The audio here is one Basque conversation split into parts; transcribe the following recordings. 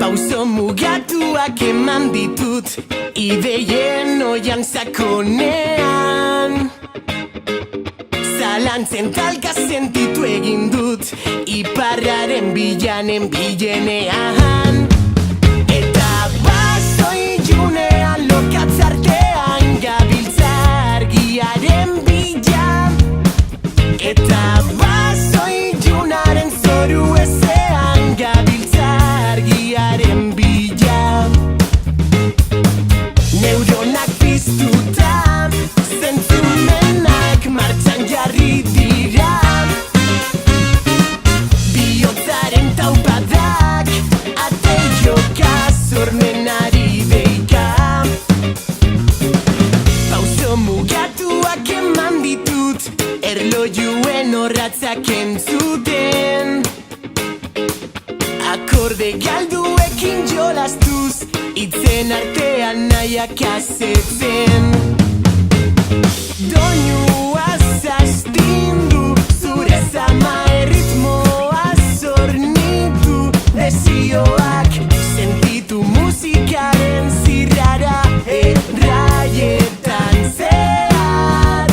Pauso mugatuak eman ditut ideien oian sakonean. Zalantzen talka sentitu egin dut iparraren bilanen bilenean. Eta baso ilunean lokatzartean gabiltza argiaren bila. Eta baso ilunaren zoru ezean gabiltza argiaren bila. Neuronak piztuta, zentzumenak martxan jarri dira. Bihotzaren taupadak ate joka sormenari deika. Pauso mugatuak eman ditut erlojuen orratzak entzuten. Akorde galduekin jolastuz itzen artean nahiak azetzen. Doinua zastindu zure zama erritmoa zornitu. Desioak sentitu musikaren zirrara erraietan zehar.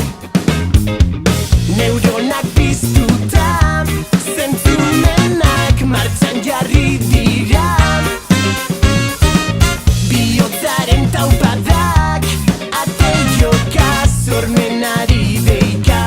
Neuronak piztuta, zentzumenak martxan jarri dira. Bihotzaren taupadak ate joka sormenari deika.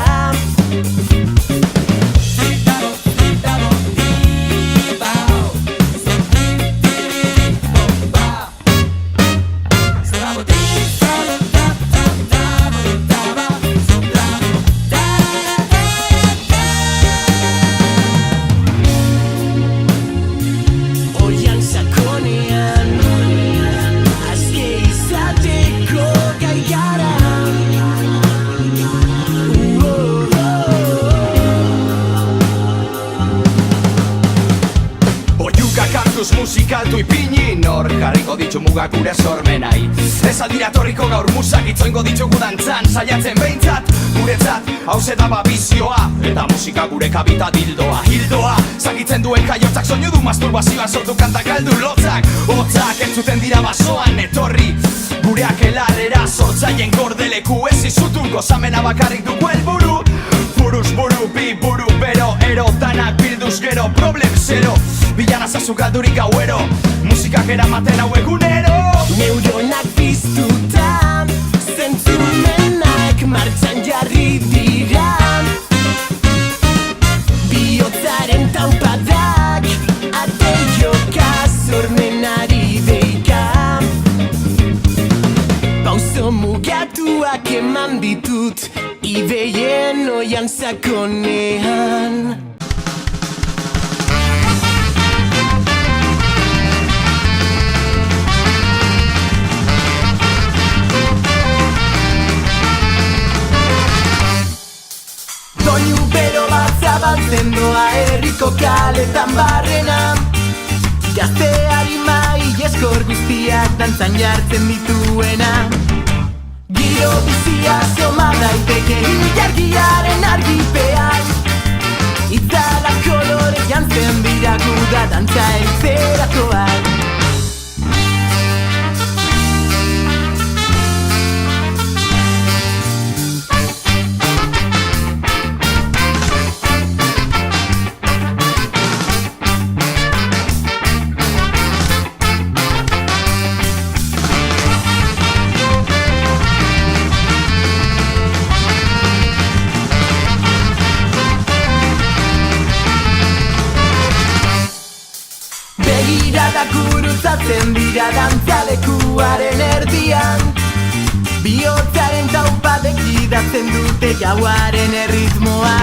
Oian sakonean aske izateko gai gara. Oiuka kantuz musikaltu ipini, nor jarriko ditu mugak gure sormenai. Ez aldira torriko gaur musak itzoingo ditugu dantzan, saiatzen behintzat, guretzat, hauze da babizioa. Eta musika gure kabita dildoa, hildoa, zagitzen duen kaiotzak soinu du masturbazioan sortu kantak galdu lotzak. Hotzak entzuten dira basoan etorri, gureak elarrera sortzaien gordeleku ez izutun gozamena bakarrik dugu helburu. Buruz buru, bi buru, bero, ero, danak bilduz gero, problem zero. Bilan azazu galdurik gauero, musikak eramaten hau egunero. Neuronak piztuta, zentzumenak martxan jarri dira. Bihotzaren taupadak ate joka sormenari deika. Pauso mugatuak eman ditut ideien oian sakonean. Doinu bero bat zabaltzen doa herriko kaletan barrena. Gazte harima ileskor guztiak dantzan jartzen dituena. Giro bizia soma daiteke ilargiaren argipean. Itzalak kolore jantzen dira guda dantza eltzeratoan. Begirada gurutzatzen dira dantzalekuaren erdian. Bihotzaren taupadek gidatzen dute gauaren erritmoa.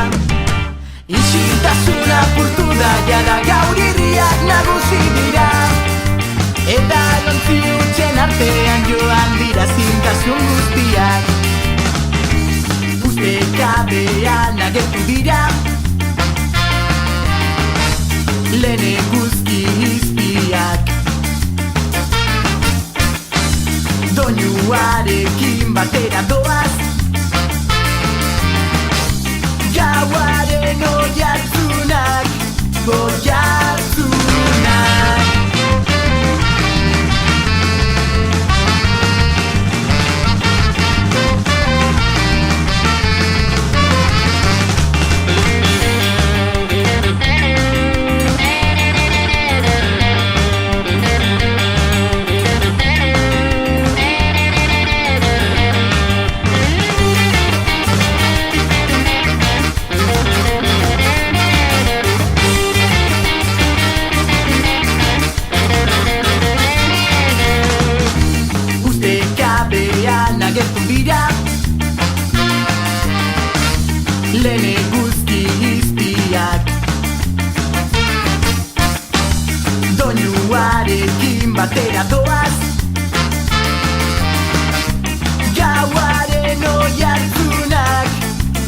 Isiltasuna apurtu da jada gaur irriak nagusi dira. Eta lontzi hutsen artean joan dira zintasun guztiak. Ustekabean agertu dira lehen eguzki izpiak. Doinuarekin batera doaz, gauaren oihartzunak, oihartzunak. batera doaz. Gauaren oihartzunak,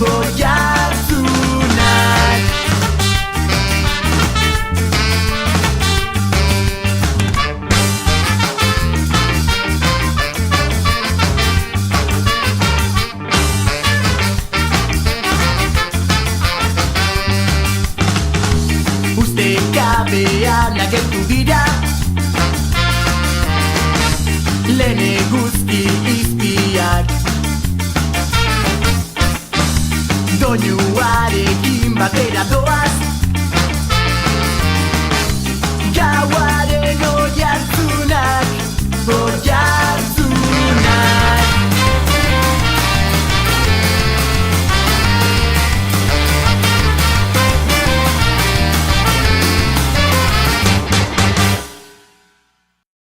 oihartzunak. Ustekabean agertu dira lehen eguzki izpiak. Doinuarekin batera doaz. Gauaren oihartzunak, oihartzunak.